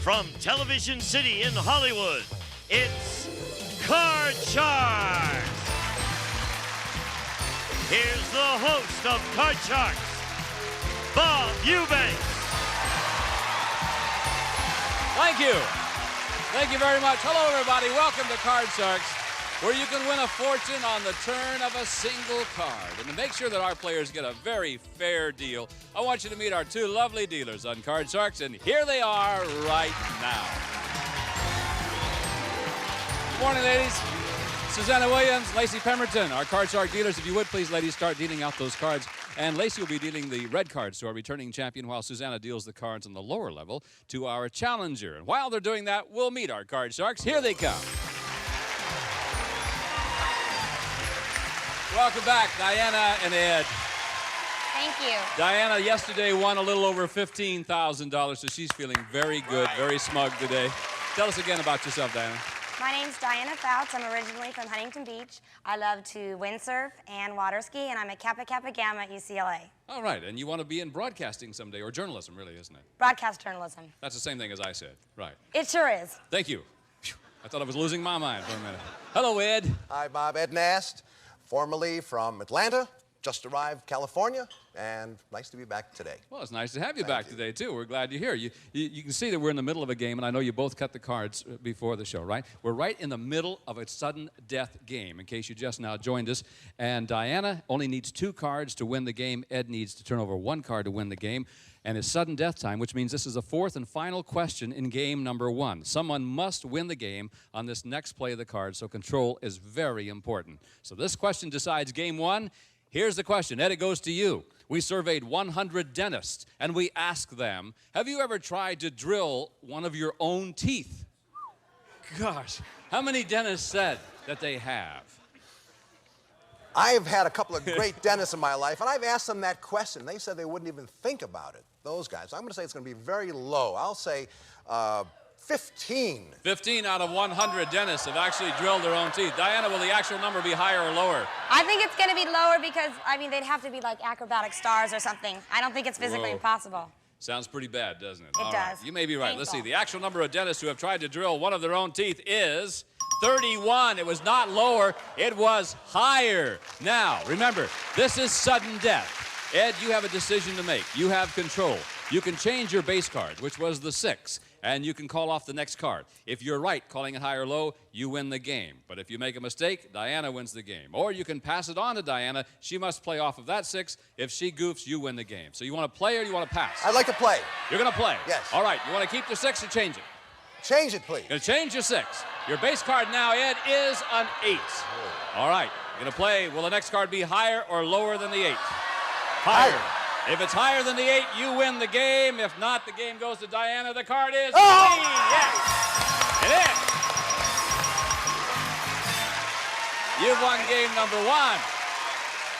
From Television City in Hollywood, it's Card Sharks. Here's the host of Card Sharks, Bob Eubanks. Thank you. Thank you very much. Hello, everybody. Welcome to Card Sharks, where you can win a fortune on the turn of a single card. And to make sure that our players get a very fair deal, I want you to meet our two lovely dealers on Card Sharks, and here they are right now. Good morning, ladies. Susanna Williams, Lacey Pemberton, our Card Shark dealers. If you would, please, ladies, start dealing out those cards. And Lacey will be dealing the red cards to our returning champion, while Susanna deals the cards on the lower level to our challenger. And while they're doing that, we'll meet our Card Sharks. Here they come. Welcome back, Diana and Ed. Thank you. Diana yesterday won a little over $15,000, so she's feeling very good, very smug today. Tell us again about yourself, Diana. My name's Diana Fouts. I'm originally from Huntington Beach. I love to windsurf and water ski, and I'm a Kappa Kappa Gamma at UCLA. All right, and you want to be in broadcasting someday, or journalism, really, isn't it? Broadcast journalism. That's the same thing as I said, right. It sure is. Thank you. Phew, I thought I was losing my mind for a minute. Hello, Ed. Hi, Bob. Ed Nast, formerly from Atlanta, just arrived California, and nice to be back today. Well, it's nice to have you back today, too. We're glad you're here. You can see that we're in the middle of a game, and I know you both cut the cards before the show, right? We're right in the middle of a sudden death game, in case you just now joined us. And Diana only needs 2 cards to win the game. Ed needs to turn over 1 card to win the game. And it's sudden death time, which means this is the 4th and final question in game number 1. Someone must win the game on this next play of the card, so control is very important. So this question decides game 1. Here's the question. Ed, it goes to you. We surveyed 100 dentists, and we asked them, have you ever tried to drill one of your own teeth? Gosh, how many dentists said that they have? I've had a couple of great dentists in my life, and I've asked them that question. They said they wouldn't even think about it, those guys. I'm going to say it's going to be very low. I'll say 15. 15 out of 100 dentists have actually drilled their own teeth. Diana, will the actual number be higher or lower? I think it's going to be lower because, I mean, they'd have to be like acrobatic stars or something. I don't think it's physically impossible. Sounds pretty bad, doesn't it? It All does. Right. You may be right. Painful. Let's see. The actual number of dentists who have tried to drill one of their own teeth is 31. It was not lower. It was higher. Now, remember, this is sudden death. Ed, you have a decision to make. You have control. You can change your base card, which was the 6, and you can call off the next card. If you're right, calling it high or low, you win the game. But if you make a mistake, Diana wins the game. Or you can pass it on to Diana. She must play off of that 6. If she goofs, you win the game. So you want to play or you want to pass? I'd like to play. You're going to play? Yes. All right. You want to keep your 6 or change it? Change it, please. You're going to change your 6. Your base card now, Ed, is an 8. All right. You're going to play. Will the next card be higher or lower than the 8? Higher. If it's higher than the 8, you win the game. If not, the game goes to Diana. The card is green. Yes, it is. You've won game number 1.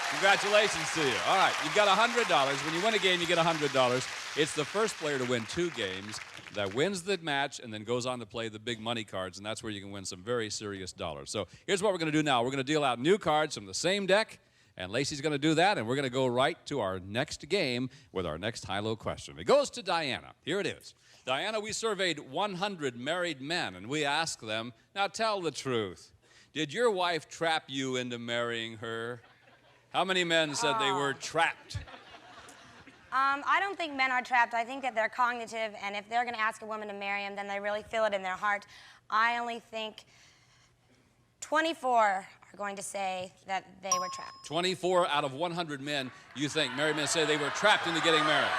Congratulations to you. All right, you've got $100. When you win a game, you get $100. It's the first player to win 2 games that wins the match and then goes on to play the big money cards, and that's where you can win some very serious dollars. So here's what we're going to do now. We're going to deal out new cards from the same deck. And Lacey's going to do that, and we're going to go right to our next game with our next high-low question. It goes to Diana. Here it is. Diana, we surveyed 100 married men, and we asked them, now tell the truth. Did your wife trap you into marrying her? How many men said they were trapped? I don't think men are trapped. I think that they're cognitive, and if they're going to ask a woman to marry him, then they really feel it in their heart. I only think 24 are going to say that they were trapped. 24 out of 100 men, you think, married men say they were trapped into getting married.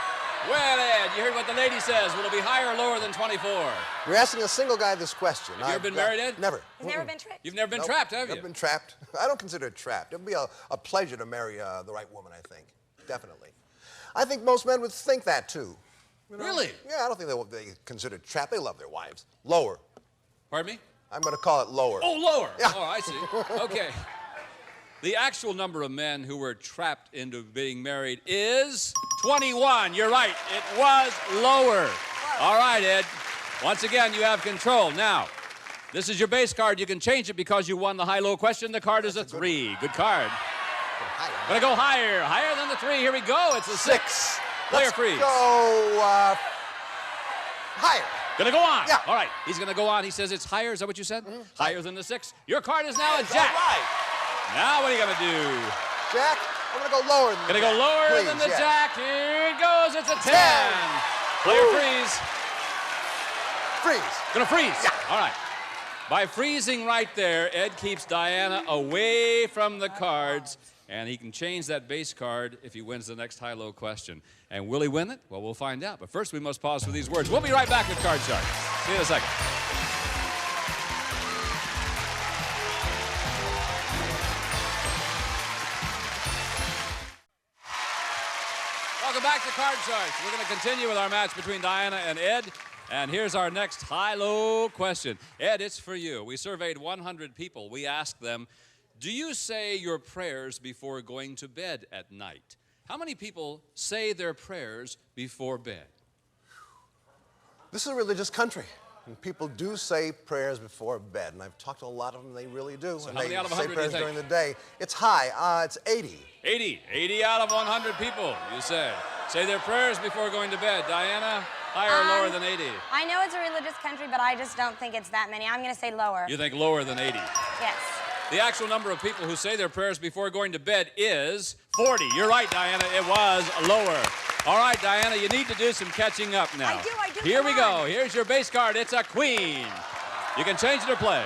Well, Ed, you heard what the lady says. Will it be higher or lower than 24? You're asking a single guy this question. Have you ever been married, Ed? Never. You've never been tricked? You've never been Nope. trapped, have you? Never been trapped. I don't consider it trapped. It would be a pleasure to marry the right woman, I think. Definitely. I think most men would think that, too. You know? Really? Yeah, I don't think they consider it trapped. They love their wives. Lower. Pardon me? I'm going to call it lower. Oh, lower. Yeah. Oh, I see. Okay. The actual number of men who were trapped into being married is 21. You're right. It was lower. All right, Ed. Once again, you have control. Now, this is your base card. You can change it because you won the high-low question. The card is a 3. Good card. Gonna go higher. Higher than the 3. Here we go. It's a 6. Player freeze. Go Higher. Gonna go on. Yeah. All right. He's gonna go on. He says it's higher. Is that what you said? Higher than the 6. Your card is now a That's jack. all right. Now what are you gonna do? Jack, I'm going to go lower than the Gonna go lower Please, than the yeah. jack. Here it goes. It's a 10. 10. Player Woo. freeze. Freeze. Gonna freeze. Yeah. All right. By freezing right there, Ed keeps Diana away from the cards, and he can change that base card if he wins the next high-low question. And will he win it? Well, we'll find out. But first, we must pause for these words. We'll be right back with Card Shark. See you in a second. Welcome back to Card Sharks. We're going to continue with our match between Diana and Ed. And here's our next high-low question. Ed, it's for you. We surveyed 100 people. We asked them, do you say your prayers before going to bed at night? How many people say their prayers before bed? This is a religious country, and people do say prayers before bed, and I've talked to a lot of them, they really do. So and how they many out of say 100 do you prayers think? during the day. It's high. It's 80. 80. 80 out of 100 people, you say. Say their prayers before going to bed. Diana, higher or lower than 80? I know it's a religious country, but I just don't think it's that many. I'm going to say lower. You think lower than 80? Yes. The actual number of people who say their prayers before going to bed is 40. You're right, Diana. It was lower. All right, Diana, you need to do some catching up now. I do. Here Come we on. go. Here's your base card. It's a queen. You can change it or play.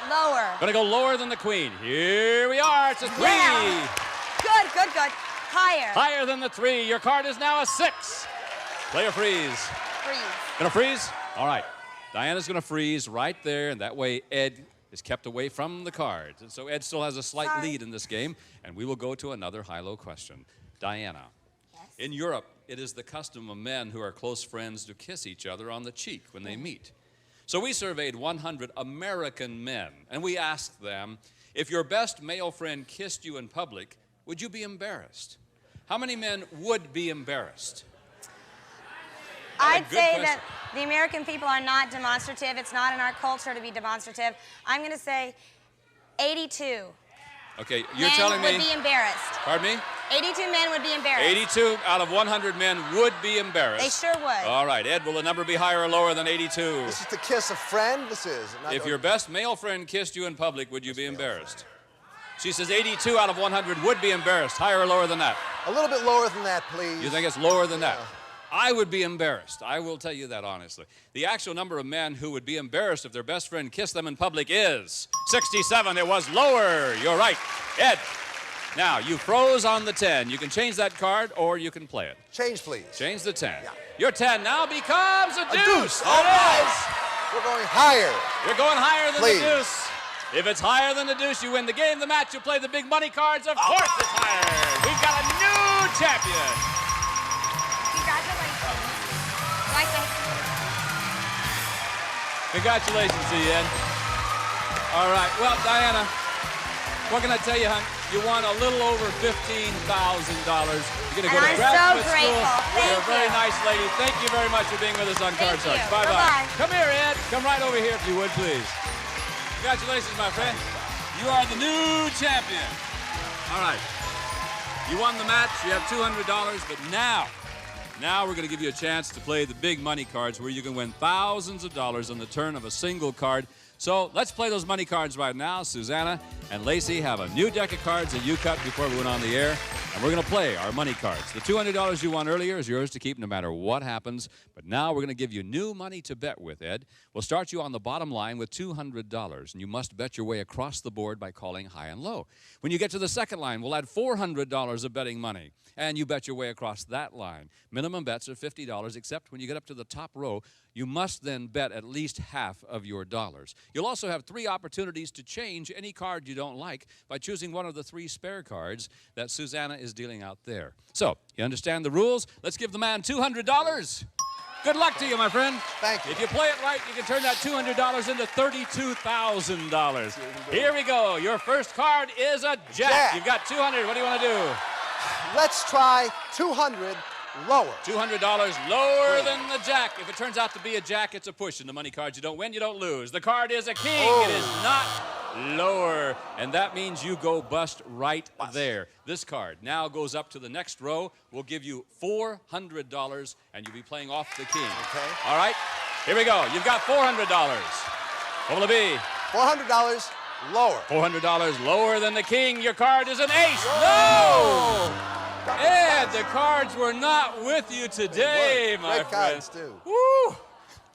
Lower. Gonna go lower than the queen. Here we are. It's a 3. Yeah. Good. Higher. Higher than the 3. Your card is now a 6. Player freeze. Freeze. Gonna freeze? All right. Diana's gonna freeze right there, and that way Ed is kept away from the cards. And so Ed still has a slight Sorry. lead in this game, and we will go to another high-low question. Diana, Yes. in Europe, it is the custom of men who are close friends to kiss each other on the cheek when they meet. So we surveyed 100 American men, and we asked them, if your best male friend kissed you in public, would you be embarrassed? How many men would be embarrassed? I'd good say question. that the American people are not demonstrative. It's not in our culture to be demonstrative. I'm going to say 82. Okay, you're men telling me... would be embarrassed. Pardon me? 82 men would be embarrassed. 82 out of 100 men would be embarrassed. They sure would. All right, Ed, will the number be higher or lower than 82? This is to kiss a friend. This is. Not If your best male friend kissed you in public, would you be embarrassed? She says 82 out of 100 would be embarrassed. Higher or lower than that? A little bit lower than that, please. You think it's lower than that? I would be embarrassed. I will tell you that honestly. The actual number of men who would be embarrassed if their best friend kissed them in public is 67. It was lower. You're right. Ed, now you froze on the 10. You can change that card or you can play it. Change, please. Change the 10. Yeah. Your 10 now becomes a deuce. deuce. It All right. is. We're going higher. You're going higher than Please. the deuce. If it's higher than the deuce, you win the game, the match, you play the big money cards. Of course it's higher. We've got a new champion. Congratulations. Like that. Congratulations to you, Ed. All right. Well, Diana, what can I tell you, hon? You won a little over $15,000. You're going to go to And I'm graduate so grateful. school. You're a Thank very you. nice lady. Thank you very much for being with us on Card Thank Sharks. you. Bye-bye. Bye-bye. Come here, Ed. Come right over here if you would, please. Congratulations, my friend. You are the new champion. All right. You won the match. You have $200, but now we're going to give you a chance to play the big money cards where you can win thousands of dollars on the turn of a single card. So let's play those money cards right now. Susanna and Lacey have a new deck of cards that you cut before we went on the air, and we're going to play our money cards. The $200 you won earlier is yours to keep no matter what happens, but now we're going to give you new money to bet with, Ed. We'll start you on the bottom line with $200, and you must bet your way across the board by calling high and low. When you get to the second line, we'll add $400 of betting money, and you bet your way across that line. Minimum bets are $50, except when you get up to the top row, you must then bet at least half of your dollars. You'll also have 3 opportunities to change any card you don't like by choosing one of the 3 spare cards that Susanna is dealing out there. So, you understand the rules? Let's give the man $200. Good luck to you, my friend. Thank you. If you play it right, you can turn that $200 into $32,000. Here we go. Your first card is a jack. You've got $200. What do you want to do? Let's try 200 lower. $200 lower than the jack. If it turns out to be a jack, it's a push. In the money cards, you don't win, you don't lose. The card is a king. It is not lower. And that means you go bust right there. This card now goes up to the next row. We'll give you $400, and you'll be playing off the king. Okay. All right? Here we go. You've got $400. What will it be? $400 lower. $400 lower than the king. Your card is an ace. No! Ed, the cards were not with you today, my Great friend. cards, too. Woo!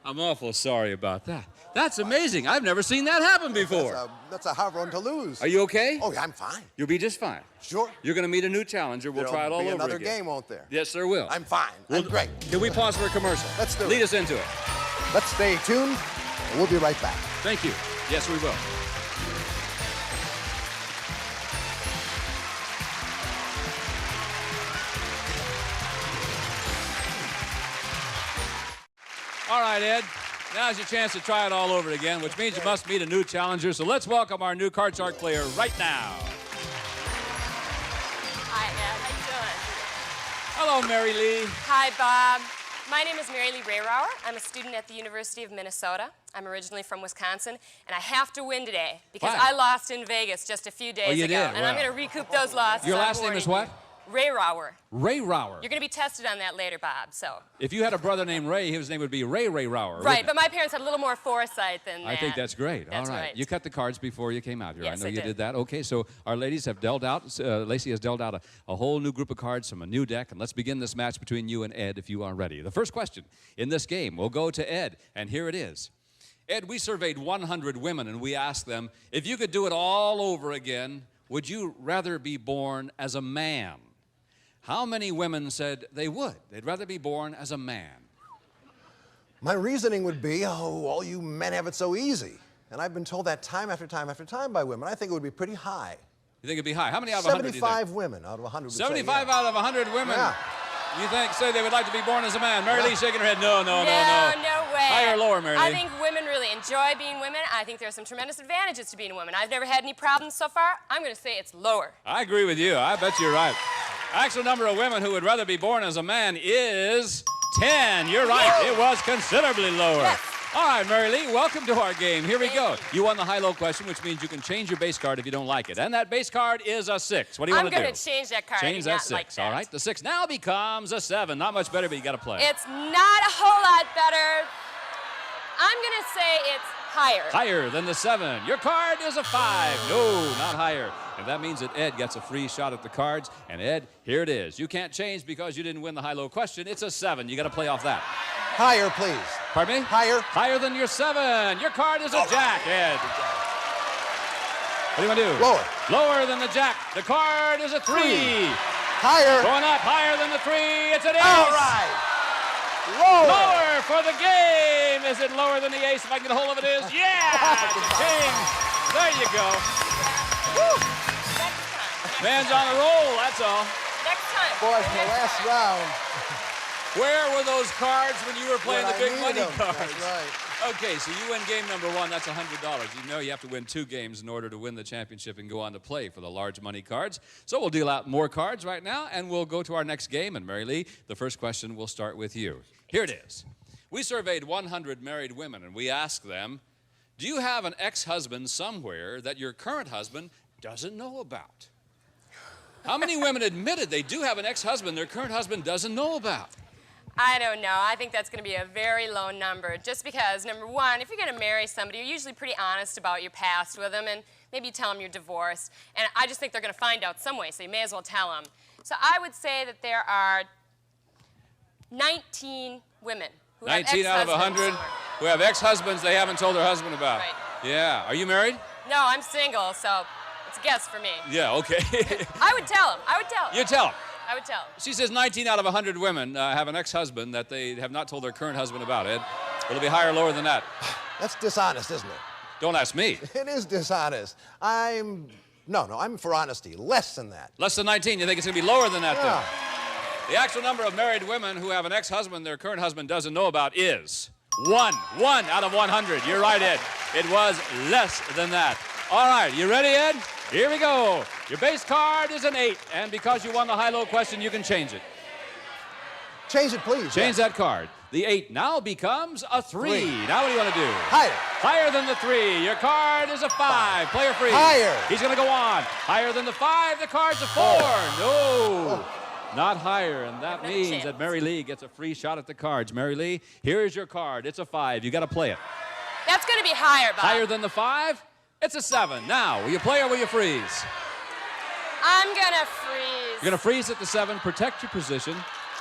I'm awful sorry about that. That's amazing. I've never seen that happen before. That's a hard one to lose. Are you okay? Oh, yeah, I'm fine. You'll be just fine. Sure. You're going to meet a new challenger. We'll try it all over again. There'll be another game, won't there? Yes, there will. I'm fine. I'm great. Can we pause for a commercial? Let's do it. Lead us into it. Let's stay tuned, and we'll be right back. Thank you. Yes, we will. All right, Ed. Now's your chance to try it all over again, which means you must meet a new challenger. So let's welcome our new Card Shark player right now. Hi, Ed. How you doing? Hello, Mary Lee. Hi, Bob. My name is Mary Lee Rayrauer. I'm a student at the University of Minnesota. I'm originally from Wisconsin, and I have to win today because Why? I lost in Vegas just a few days you ago. did? And I'm Wow. going to recoup those losses. Your I'm last name is warning what? you. Rayrauer. Rayrauer. You're going to be tested on that later, Bob, so. If you had a brother named Ray, his name would be Ray Rayrauer. Right, but my parents had a little more foresight than that. I think that's great. That's all right. right. You cut the cards before you came out here. Yes, I know I you did. did that. Okay, so our ladies have dealt out, Lacey has dealt out a whole new group of cards from a new deck, and let's begin this match between you and Ed if you are ready. The first question in this game will go to Ed, and here it is. Ed, we surveyed 100 women, and we asked them, if you could do it all over again, would you rather be born as a man? How many women said they would? They'd rather be born as a man. My reasoning would be, oh, all you men have it so easy. And I've been told that time after time after time by women. I think it would be pretty high. You think it'd be high? How many out of 100 do you think? 75 women out of 100 would say 75 yeah. out of 100 women. Yeah. You think say they would like to be born as a man? Mary Lee shaking her head. No. No way. Higher or lower, Mary Lee? I think women really enjoy being women. I think there are some tremendous advantages to being a woman. I've never had any problems so far. I'm going to say it's lower. I agree with you. I bet you're right. Actual number of women who would rather be born as a man is 10. You're right. It was considerably lower. Yes. All right, Mary Lee, welcome to our game. Here we go. You won the high-low question, which means you can change your base card if you don't like it. And that base card is a 6. What do you want to do? I'm going to change that card. Change I do that not 6. like that. All right, the 6 now becomes a 7. Not much better, but you got to play. It's not a whole lot better. I'm going to say it's higher. Higher than the 7. Your card is a 5. No, not higher. And that means that Ed gets a free shot at the cards. And Ed, here it is. You can't change because you didn't win the high-low question. It's a 7. You got to play off that. Higher, please. Pardon me? Higher. Higher than your 7. Your card is a jack, Ed. What do you want to do? Lower. Lower than the jack. The card is a 3. Higher. Going up higher than the 3. It's an ace. All right. Lower. Lower for the game. Is it lower than the ace? If I can get a hold of it, is yeah. It's a king. There you go. Woo. Next time. Man's on a roll. That's all. Next time. Boys, in the last round. Where were those cards when you were playing when the I big needed money them. cards? That's right. Okay, so you win game number 1. That's $100. You know you have to win 2 games in order to win the championship and go on to play for the large money cards. So we'll deal out more cards right now, and we'll go to our next game. And Mary Lee, the first question will start with you. Here it is. We surveyed 100 married women, and we asked them, do you have an ex-husband somewhere that your current husband doesn't know about? How many women admitted they do have an ex-husband their current husband doesn't know about? I don't know. I think that's going to be a very low number just because, number one, if you're going to marry somebody, you're usually pretty honest about your past with them, and maybe you tell them you're divorced. And I just think they're going to find out some way, so you may as well tell them. So I would say that there are 19 women who 19 have out of 100 who have ex-husbands they haven't told their husband about. Right. Yeah. Are you married? No, I'm single, so it's a guess for me. Yeah, okay. I would tell him. I would tell him. You tell him. I would tell him. She says 19 out of 100 women have an ex-husband that they have not told their current husband about. Ed, will it be higher or lower than that? That's dishonest, isn't it? Don't ask me. It is dishonest. I'm for honesty. Less than that. Less than 19. You think it's going to be lower than that, Yeah. then? The actual number of married women who have an ex-husband their current husband doesn't know about is 1. 1 out of 100. You're right, Ed. It was less than that. All right, you ready, Ed? Here we go. Your base card is an 8, and because you won the high-low question, you can change it. Change it, please. Change yes. that card. The 8 now becomes a 3. Now what do you want to do? Higher. Higher than the 3. Your card is a 5. Player free. Higher. He's going to go on. Higher than the 5. The card's a 4. No. Not higher, and that Another means chance. that Mary Lee gets a free shot at the cards. Mary Lee, here's your card. It's a 5. You got to play it. That's going to be higher, Bob. Higher than the 5? It's a 7. Now, will you play or will you freeze? I'm going to freeze. You're going to freeze at the 7, protect your position,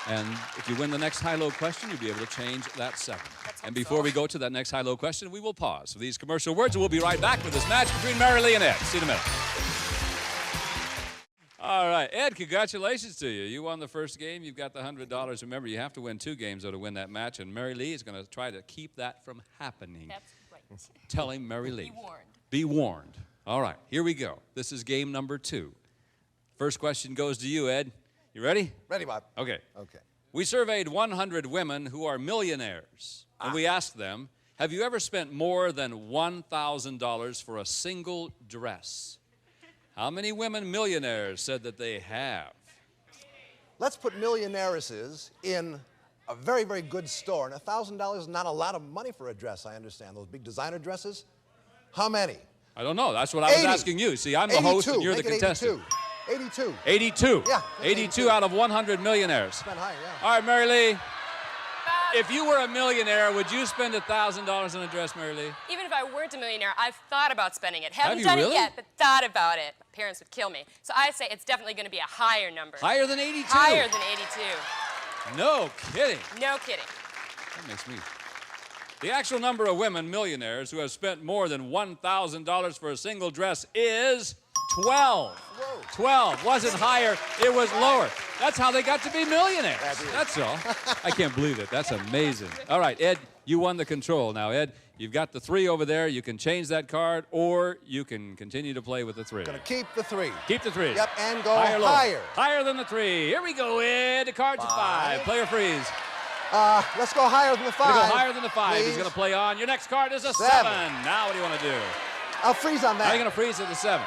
and if you win the next high-low question, you'll be able to change that 7. And before we go to that next high-low question, we will pause for these commercial words, and we'll be right back with this match between Mary Lee and Ed. See you in a minute. All right, Ed, congratulations to you. You won the first game. You've got the $100. Remember, you have to win 2 games, though, to win that match, and Mary Lee is going to try to keep that from happening. That's right. Tell him, Mary Lee. Be warned. Be warned. All right, here we go. This is game number 2. First question goes to you, Ed. You ready? Ready, Bob. Okay. Okay. We surveyed 100 women who are millionaires, and we asked them, have you ever spent more than $1,000 for a single dress? How many women millionaires said that they have? Let's put millionairesses in a very, very good store. And $1,000 is not a lot of money for a dress, I understand. Those big designer dresses. How many? I don't know. That's what I was 80. asking you. See, I'm the host and you're the Make it contestant. 82. 82. Yeah. 82 out of 100 millionaires. Spend higher, yeah. All right, Mary Lee. Bob, If you were a millionaire, would you spend $1,000 on a dress, Mary Lee? even if I weren't a millionaire, I've thought about spending it. Have Haven't you done really? it yet, but thought about it. My parents would kill me. So I say it's definitely going to be a higher number. Higher than 82? Higher than 82. No kidding. No kidding. That makes me... The actual number of women millionaires who have spent more than $1,000 for a single dress is 12. Whoa. 12. Wasn't higher, it was lower. That's how they got to be millionaires. That's it. That's all. I can't believe it. That's amazing. All right, Ed, you won the control. Now, Ed, you've got the 3 over there. You can change that card, or you can continue to play with the 3. Gonna keep the 3. Keep the 3. Yep, and go Higher. higher. Higher than the 3. Here we go, Ed. The card's a 5. Player freeze. Let's go higher than the 5. Gonna go higher than the 5. He's please. going to play on. Your next card is a 7. 7. Now what do you want to do? I'll freeze on Now you're that. going to freeze at the 7.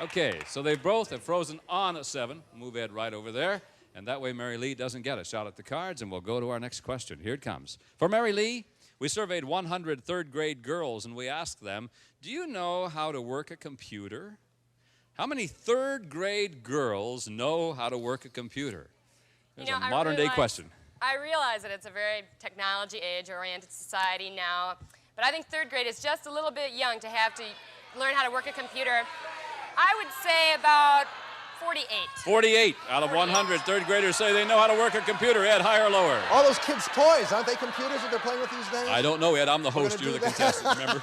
Okay, so they both have frozen on a 7. Move Ed right over there. And that way Mary Lee doesn't get a shot at the cards, and we'll go to our next question. Here it comes. For Mary Lee, we surveyed 100 third-grade girls, and we asked them, do you know how to work a computer? How many third-grade girls know how to work a computer? There's a modern-day question. I realize that it's a very technology age-oriented society now, but I think 3rd grade is just a little bit young to have to learn how to work a computer. I would say about 48. 48 out of 100 third graders say they know how to work a computer. Ed, higher or lower? All those kids' toys, aren't they computers that they're playing with these days? I don't know, Ed. I'm the host. gonna You're the do that. contestant, remember?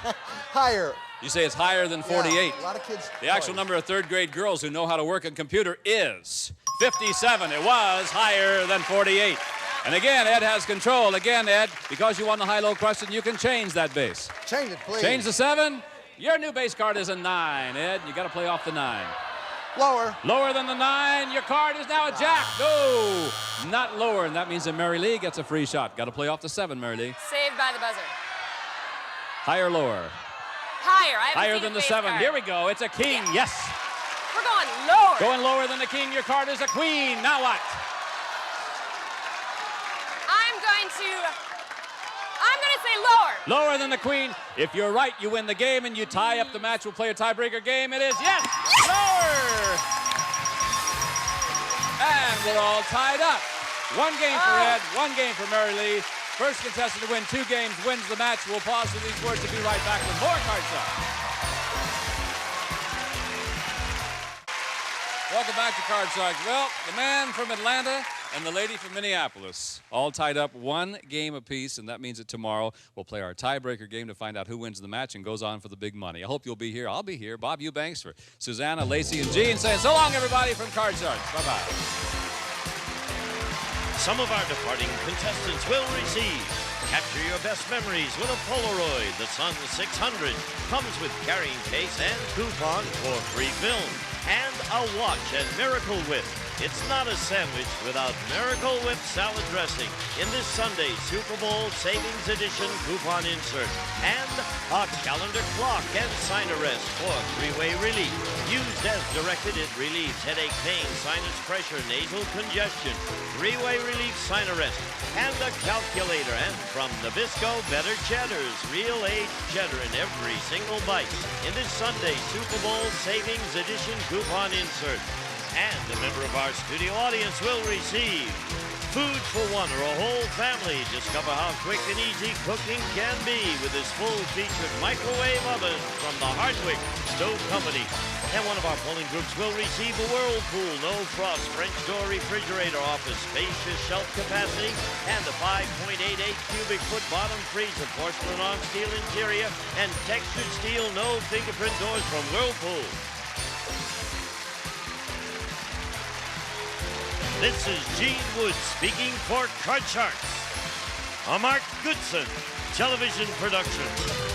Higher. You say it's higher than 48. Yeah, a lot of kids' The actual toys. number of third-grade girls who know how to work a computer is 57. It was higher than 48. And again, Ed has control. Again, Ed, because you won the high-low question, you can change that base. Change it, please. Change the 7. Your new base card is a 9, Ed. You got to play off the 9. Lower. Lower than the 9. Your card is now a jack. No, not lower, and that means that Mary Lee gets a free shot. Got to play off the 7, Mary Lee. Saved by the buzzer. Higher or lower? Higher. I haven't Higher seen than the base 7. card. Here we go. It's a king. Yes. We're going lower. Going lower than the king. Your card is a queen. Now what? I'm going to say lower. Lower than the queen. If you're right, you win the game and you tie up the match. We'll play a tiebreaker game. It is yes. Lower. And we're all tied up. 1 game for Ed, 1 game for Mary Lee. First contestant to win 2 games wins the match. We'll pause for these words to be right back with more Card Shark. Welcome back to Card Shark. Well, the man from Atlanta and the lady from Minneapolis all tied up 1 game apiece, and that means that tomorrow we'll play our tiebreaker game to find out who wins the match and goes on for the big money. I hope you'll be here. I'll be here. Bob Eubanks for Susanna, Lacey, and Gene saying so long, everybody, from Card Shark. Bye-bye. Some of our departing contestants will receive. Capture your best memories with a Polaroid. The Sun 600 comes with carrying case and coupon for free film. And a watch and Miracle Whip. It's not a sandwich without Miracle Whip salad dressing in this Sunday's Super Bowl Savings Edition coupon insert. And a calendar clock and sign arrest for 3-way relief. Used as directed, it relieves headache, pain, sinus pressure, nasal congestion. 3-way relief sign arrest. And a calculator. And from Nabisco, Better Cheddars. Real aged cheddar in every single bite. In this Sunday's Super Bowl Savings Edition coupon insert. And a member of our studio audience will receive food for one or a whole family. Discover how quick and easy cooking can be with this full-featured microwave oven from the Hardwick Stove Company. And one of our polling groups will receive a Whirlpool, no frost, French door refrigerator, office spacious shelf capacity, and the 5.88 cubic foot bottom freezer, porcelain on steel interior, and textured steel, no fingerprint doors from Whirlpool. This is Gene Wood speaking for Card Sharks, a Mark Goodson television production.